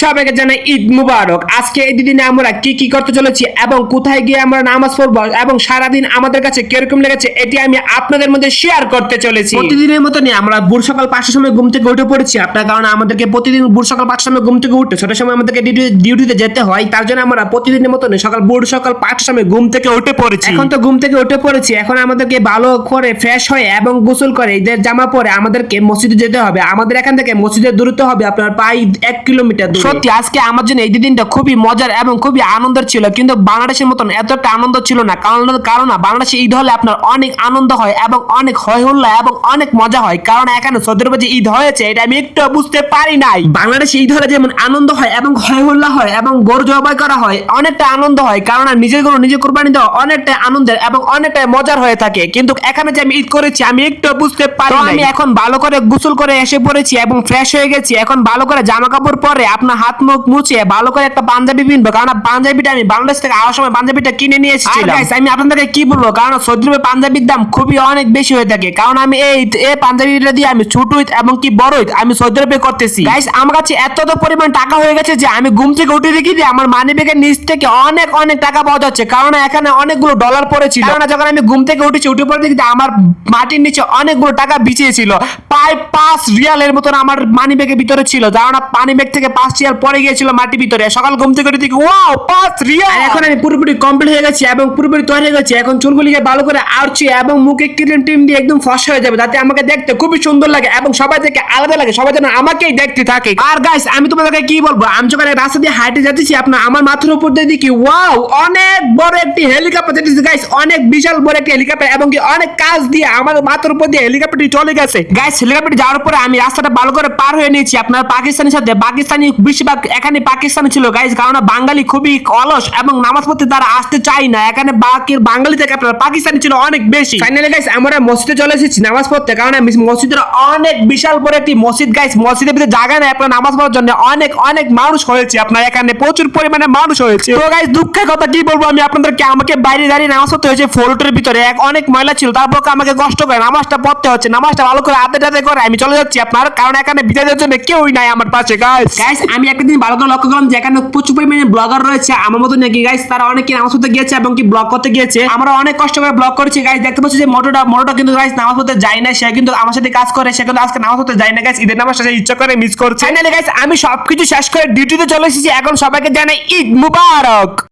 সবাইকে জানাই ঈদ মুবারক। আজকে এই দিনে আমরা কি কি করতে চলেছি এবং কোথায় গিয়ে আমরা নামাজ পড়বো এবং সারাদিন আমাদের কাছে কিরকম লেগেছে এটি আমি আপনাদের মধ্যে শেয়ার করতে চলেছি। প্রতিদিনের মতনই আমরা ভোর সকাল 5টার সময় ঘুম থেকে উঠে পড়েছি। আপনার কারণে আমাদেরকে প্রতিদিন ভোর সকাল 5টার সময় ঘুম থেকে উঠতে ছটার সময় আমাদেরকে ডিউটিতে যেতে হয়। তার জন্য আমরা প্রতিদিনের মতনই ভোর সকাল 5টার সময় ঘুম থেকে উঠে পড়েছি। এখন তো ঘুম থেকে উঠে পড়েছি, এখন আমাদেরকে ভালো করে ফ্রেশ হয়ে এবং গোসল করে ঈদের জামা পরে আমাদেরকে মসজিদে যেতে হবে। আমাদের এখান থেকে মসজিদের দূরত্ব হবে আপনার প্রায় 1 কিলোমিটার। সত্যি আজকে আমার জন্য এই দিনটা খুবই মজার এবং খুবই আনন্দের ছিল, কিন্তু বাংলাদেশের মতন এতটা আনন্দ ছিল না। কারণ বাংলাদেশে ঈদ হলে আপনার অনেক আনন্দ হয় এবং অনেক হয় হল্লা এবং অনেক মজা হয়। কারণ এখানে সৌদি আরবে যে ঈদ হয়েছে এটা আমি একটু বুঝতে পারি নাই। বাংলাদেশে ঈদ হলে যেমন আনন্দ হয় এবং হয় হল্লা হয় এবং গরু জবাই করা হয়, অনেকটা আনন্দ হয়। কারণ নিজের গরু নিজে কুরবানি দেওয়া অনেকটা আনন্দের এবং অনেকটা মজার হয়ে থাকে। কিন্তু এখানে যে আমি ঈদ করেছি আমি একটু বুঝতে পারি নাই। আমি এখন ভালো করে গোসল করে এসে পড়েছি এবং ফ্রেশ হয়ে গেছি। এখন ভালো করে জামা কাপড় পরে আপনার হাত মুখ মুছে ভালো করে একটা পাঞ্জাবি পিনবো, কারণ পাঞ্জাবিটা আমি বাংলাদেশ থেকে আসার সময় পাঞ্জাবিটা কিনে নিয়ে এসেছিলাম। আমি আপনাদেরকে কি বলবো, কারণ সৌদি আরবে পাঞ্জাবির দাম খুবই অনেক বেশি হয়ে থাকে। কারণ আমি এই পাঞ্জাবিটা দিয়ে আমি ছোট ঈদ এবং কি বড় ঈদ আমি সৌদি আরবে করতেছি। গাইস আমার কাছে এত পরিমাণ টাকা হয়ে গেছে যে আমি ঘুম থেকে উঠে দেখি যে আমার মানি ব্যাগের নিচ থেকে অনেক অনেক টাকা পাওয়া যাচ্ছে। কারণ এখানে অনেকগুলো ডলার পড়েছিল। কারণ যখন আমি ঘুম থেকে উঠেছি উঠে পরে দেখি আমার মাটির নিচে অনেকগুলো টাকা বিছিয়েছিল। প্রায় 5 রিয়ালের মতন আমার মানি ব্যাগের ভিতরে ছিল। কারণ মানি ব্যাগ থেকে 5 রিয়াল পড়ে গিয়েছিল মাটির ভিতরে। সকাল ঘুম থেকে উঠে দেখি ওয়াও 5 রিয়াল। এখন আমি পুরোপুরি কমপ্লিট হয়ে গেছি এবং পুরোপুরি তৈরি হয়ে গেছি। এখন চুলগুলিকে ভালো করে আড়ছি এবং মুখে ক্রিম টিম দিয়ে একদম ফর্স হয়ে যাবে, যাতে আমাকে দেখতে খুবই সুন্দর লাগে এবং সবাই থেকে আলাদা লাগে, সবাই যেন আমাকেই দেখতে থাকে। আর গাইস আমি তোমাদেরকে কি বলবো, আমি যখন রাস্তা দিয়ে হাঁটে যাচ্ছি আপনার আমার মাথার উপর দিয়ে দেখি ওয়াও অনেক বড় একটি হেলিকপ্টার যেতেছে। গাইস অনেক বিশাল বড় একটি হেলিকপ্টার এবং কি অনেক কাজ দিয়ে আমার মাথার উপর দিয়ে হেলিকপ্টারটি চলে গেছে। গাইস হেলিকপ্টারটি যাওয়ার পরে আমি রাস্তাটা ভালো করে পার হয়ে নিয়েছি আপনার পাকিস্তানের সাথে। পাকিস্তানি বেশিরভাগ এখানে পাকিস্তানি ছিল গাইস, কারণ বাঙালি খুবই অলস এবং নামাজ পড়তে তারা আসতে চায় না। এখানে বাঙালি থেকে আপনার পাকিস্তানি ছিল অনেক বেশি। ফাইনালি গাইস আমরা মসজিদে চলে এসেছি নামাজ পড়তে, কারণ মসজিদের অনেক বিশাল বড় একটি মসজিদ। গাইস মসজিদের ভিতরে জায়গা নেই আপনার নামাজ পড়ার জন্য, অনেক অনেক মানুষ হয়েছে আপনার এখানে, প্রচুর পরিমাণে মানুষ হয়েছে। তো গাইস দুঃখের কথা কি বলবো আমি আপনাদেরকে, আমাকে বাইরে দাঁড়িয়ে নামাজ পড়তে হয়েছে ফ্লোরের ভিতরে। অনেক ময়লা ছিল, তারপর আমাকে কষ্ট করে নামাজটা পড়তে হচ্ছে। নামাজটা ভালো করে আদে করে আমি চলে যাচ্ছি আপনার, কারণ এখানে বিদায়ের জন্য কেউই নাই আমার পাশে। গাইস আমি একটা দিন ভালো করে লক্ষ্য করলাম যে এখানে প্রচুর পরিমাণে ব্লগার রয়েছে আমার মতো নাকি। গাইস তারা অনেকে নামাজ পড়তে গিয়েছে এবং কি ব্লগ করতে গিয়েছে। আমরা অনেক কষ্ট করে ব্লগ করেছি। গাইস দেখতে পাচ্ছি যে মোটোটা কিন্তু গাইস নামাজ পড়তে যায় না, সে কিন্তু আমার সাথে কাজ করে, সে কিন্তু আজকে নামাজ পড়তে যায় না। গাইস ঈদের নামাজটা সে ইচ্ছা করে মিস করছে। ফাইনালি গাইস আমি সবকিছু শেষ করে ডিউটিতে চলে এসেছি। এখন সবাইকে জানাই ঈদ মুবারক।